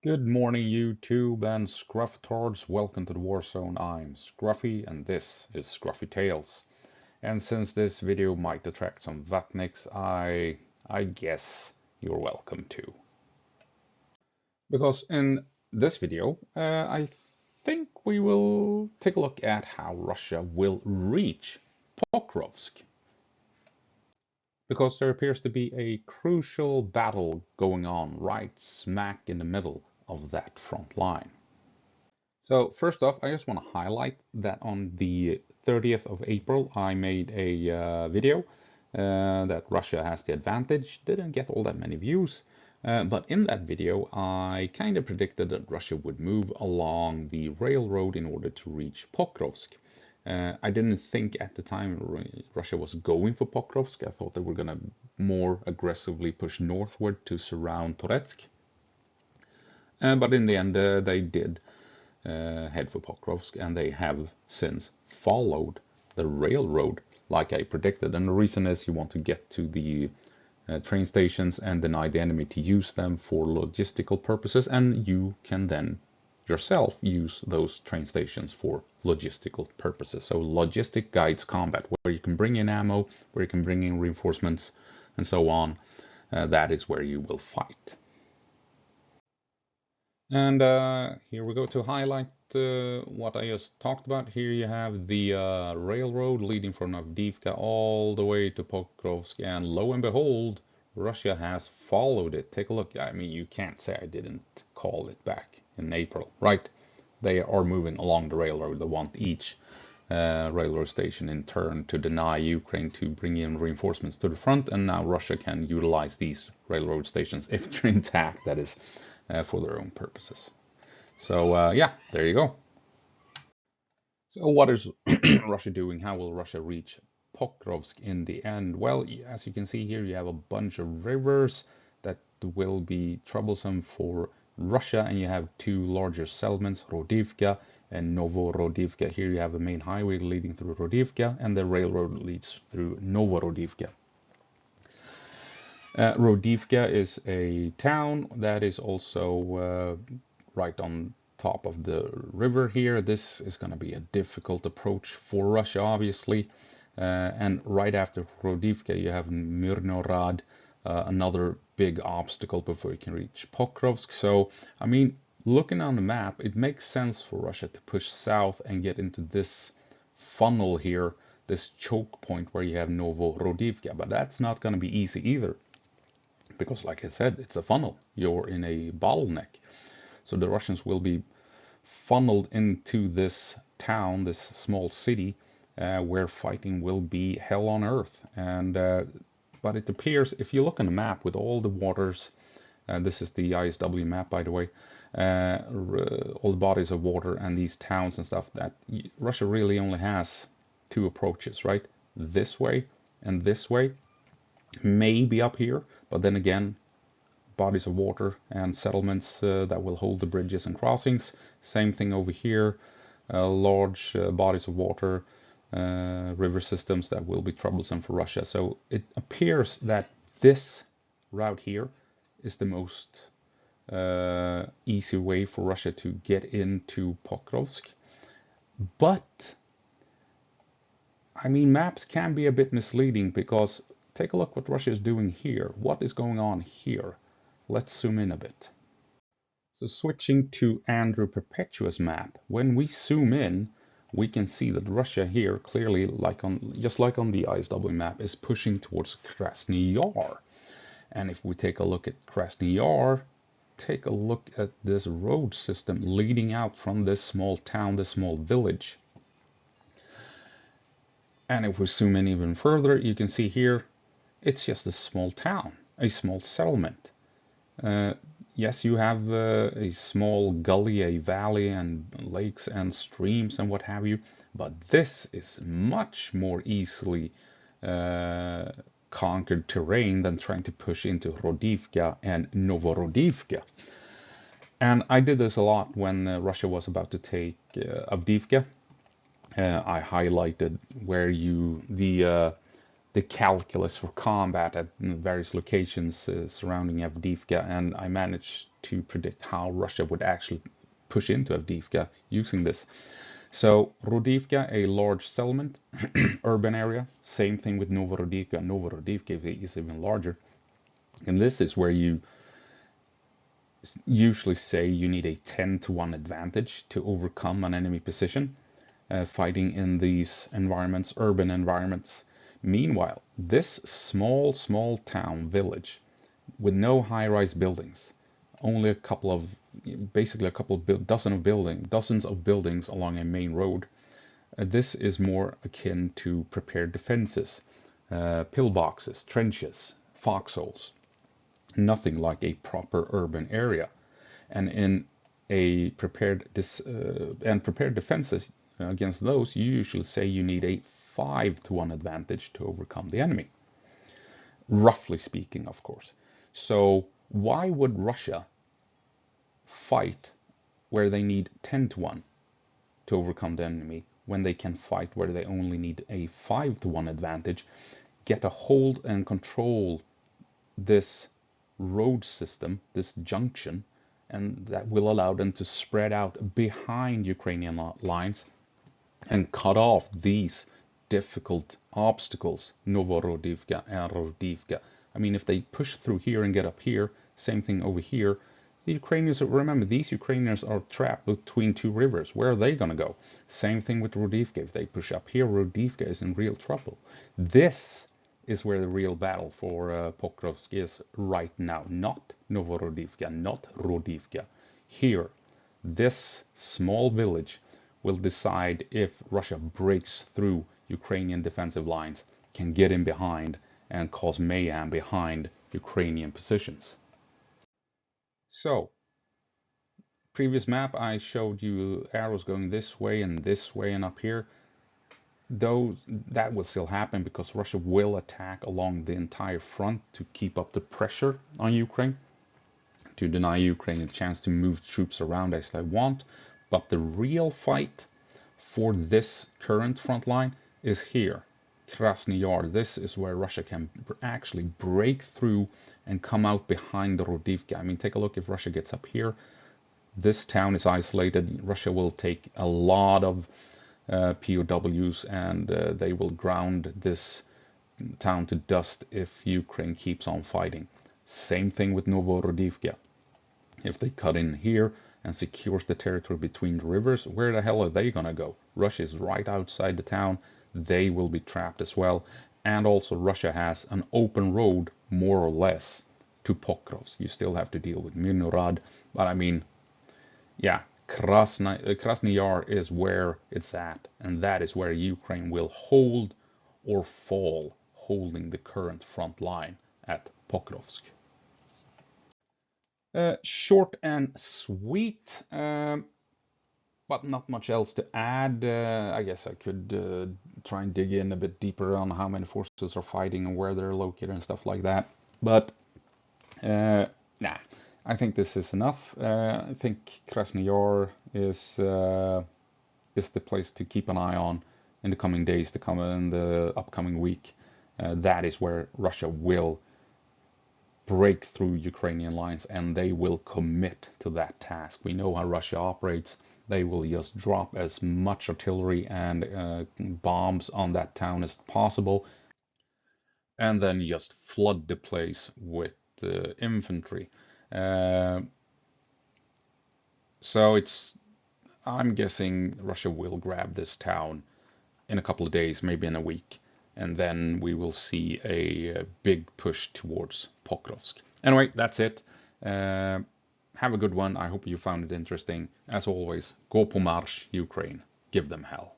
Good morning, YouTube and Scrufftards. Welcome to the War Zone. I'm Scruffy, and this is Scruffy Tales. And since this video might attract some Vatniks, I guess you're welcome too. Because in this video, I think we will take a look at how Russia will reach Pokrovsk. Because there appears to be a crucial battle going on right smack in the middle of that front line. So first off, I just want to highlight that on the 30th of April, I made a video that Russia has the advantage. Didn't get all that many views, but in that video, I kind of predicted that Russia would move along the railroad in order to reach Pokrovsk. I didn't think at the time Russia was going for Pokrovsk. I thought they were going to more aggressively push northward to surround Toretsk. But in the end, they did head for Pokrovsk, and they have since followed the railroad like I predicted. And the reason is you want to get to the train stations and deny the enemy to use them for logistical purposes, and you can then yourself use those train stations for logistical purposes. So logistic guides combat, where you can bring in ammo, where you can bring in reinforcements, and so on. That is where you will fight. And here we go to highlight what I just talked about. Here you have the railroad leading from Avdiivka all the way to Pokrovsk, and lo and behold, Russia has followed it. Take a look. I mean, you can't say I didn't call it back in April, right? They are moving along the railroad. They want each railroad station in turn to deny Ukraine to bring in reinforcements to the front, and now Russia can utilize these railroad stations if they're intact, that is, for their own purposes. So yeah, there you go. So what is Russia doing? How will Russia reach Pokrovsk in the end? Well, as you can see here, you have a bunch of rivers that will be troublesome for Russia, and you have two larger settlements, Rodivka and Novorodivka. Here you have a main highway leading through Rodivka, and the railroad leads through Novorodivka. Rodivka is a town that is also right on top of the river here. This is going to be a difficult approach for Russia, obviously. And right after Rodivka, you have Mirnorad, another big obstacle before you can reach Pokrovsk. So, I mean, looking on the map, it makes sense for Russia to push south and get into this funnel here, this choke point where you have Novorodivka. But that's not going to be easy either, because like I said, it's a funnel. You're in a bottleneck. So the Russians will be funneled into this town, this small city, where fighting will be hell on earth. And but it appears, if you look on the map with all the waters, this is the ISW map, by the way, all the bodies of water and these towns and stuff, that Russia really only has two approaches, right? This way and this way, maybe up here, but then again, bodies of water and settlements that will hold the bridges and crossings. Same thing over here, large bodies of water, river systems that will be troublesome for Russia. So it appears that this route here is the most easy way for Russia to get into Pokrovsk. But I mean, maps can be a bit misleading, because take a look what Russia is doing here. What is going on here? Let's zoom in a bit. So switching to Andrew Perpetua's map, when we zoom in, we can see that Russia here clearly, just like on the ISW map, is pushing towards Krasnyi Yar. And if we take a look at Krasnyi Yar, take a look at this road system leading out from this small town, this small village. And if we zoom in even further, you can see here, it's just a small town, a small settlement. Yes, you have a small gully, a valley, and lakes and streams and what have you, but this is much more easily conquered terrain than trying to push into Rodivka and Novorodivka. And I did this a lot when Russia was about to take Avdiivka. I highlighted where the calculus for combat at various locations surrounding Avdiivka, and I managed to predict how Russia would actually push into Avdiivka using this. So Rodivka, a large settlement, urban area. Same thing with Novorodivka. Novorodivka is even larger. And this is where you usually say you need a 10-to-1 advantage to overcome an enemy position, fighting in these environments, urban environments. Meanwhile, this small town village with no high-rise buildings, only a couple of, basically a couple of dozens of buildings along a main road. This is more akin to prepared defenses, pillboxes, trenches, foxholes. Nothing like a proper urban area. And in a prepared defenses against those, you usually say you need a 5-to-1 advantage to overcome the enemy. Roughly speaking, of course. So why would Russia fight where they need 10-to-1 to overcome the enemy when they can fight where they only need a 5-to-1 advantage, get a hold and control this road system, this junction, and that will allow them to spread out behind Ukrainian lines and cut off these difficult obstacles, Novorodivka and Rodivka. I mean, if they push through here and get up here, same thing over here, the Ukrainians, remember, these Ukrainians are trapped between two rivers. Where are they going to go? Same thing with Rodivka. If they push up here, Rodivka is in real trouble. This is where the real battle for Pokrovsk is right now. Not Novorodivka, not Rodivka. Here, this small village will decide if Russia breaks through Ukrainian defensive lines, can get in behind and cause mayhem behind Ukrainian positions. So, previous map I showed you arrows going this way and up here. Though that will still happen because Russia will attack along the entire front to keep up the pressure on Ukraine, to deny Ukraine a chance to move troops around as they want. But the real fight for this current front line is here, Krasnyi Yar. This is where Russia can actually break through and come out behind the Rodivka. I mean, take a look. If Russia gets up here, this town is isolated. Russia will take a lot of POWs, and they will ground this town to dust if Ukraine keeps on fighting. Same thing with Novorodivka. If they cut in here and secures the territory between the rivers, where the hell are they gonna go? Russia is right outside the town. They will be trapped as well. And also Russia has an open road, more or less, to Pokrovsk. You still have to deal with Mirnorad, but I mean, yeah, Krasnyi Yar is where it's at, and that is where Ukraine will hold or fall, holding the current front line at Pokrovsk. Short and sweet, but not much else to add. I guess I could try and dig in a bit deeper on how many forces are fighting and where they're located and stuff like that. But nah, I think this is enough. I think Krasnyi Yar is the place to keep an eye on in the coming days to come in the upcoming week. That is where Russia will break through Ukrainian lines, and they will commit to that task. We know how Russia operates. They will just drop as much artillery and bombs on that town as possible, and then just flood the place with infantry. So I'm guessing Russia will grab this town in a couple of days, maybe in a week, and then we will see a big push towards Pokrovsk. Anyway, that's it. Have a good one. I hope you found it interesting. As always, go på marsch, Ukraine. Give them hell.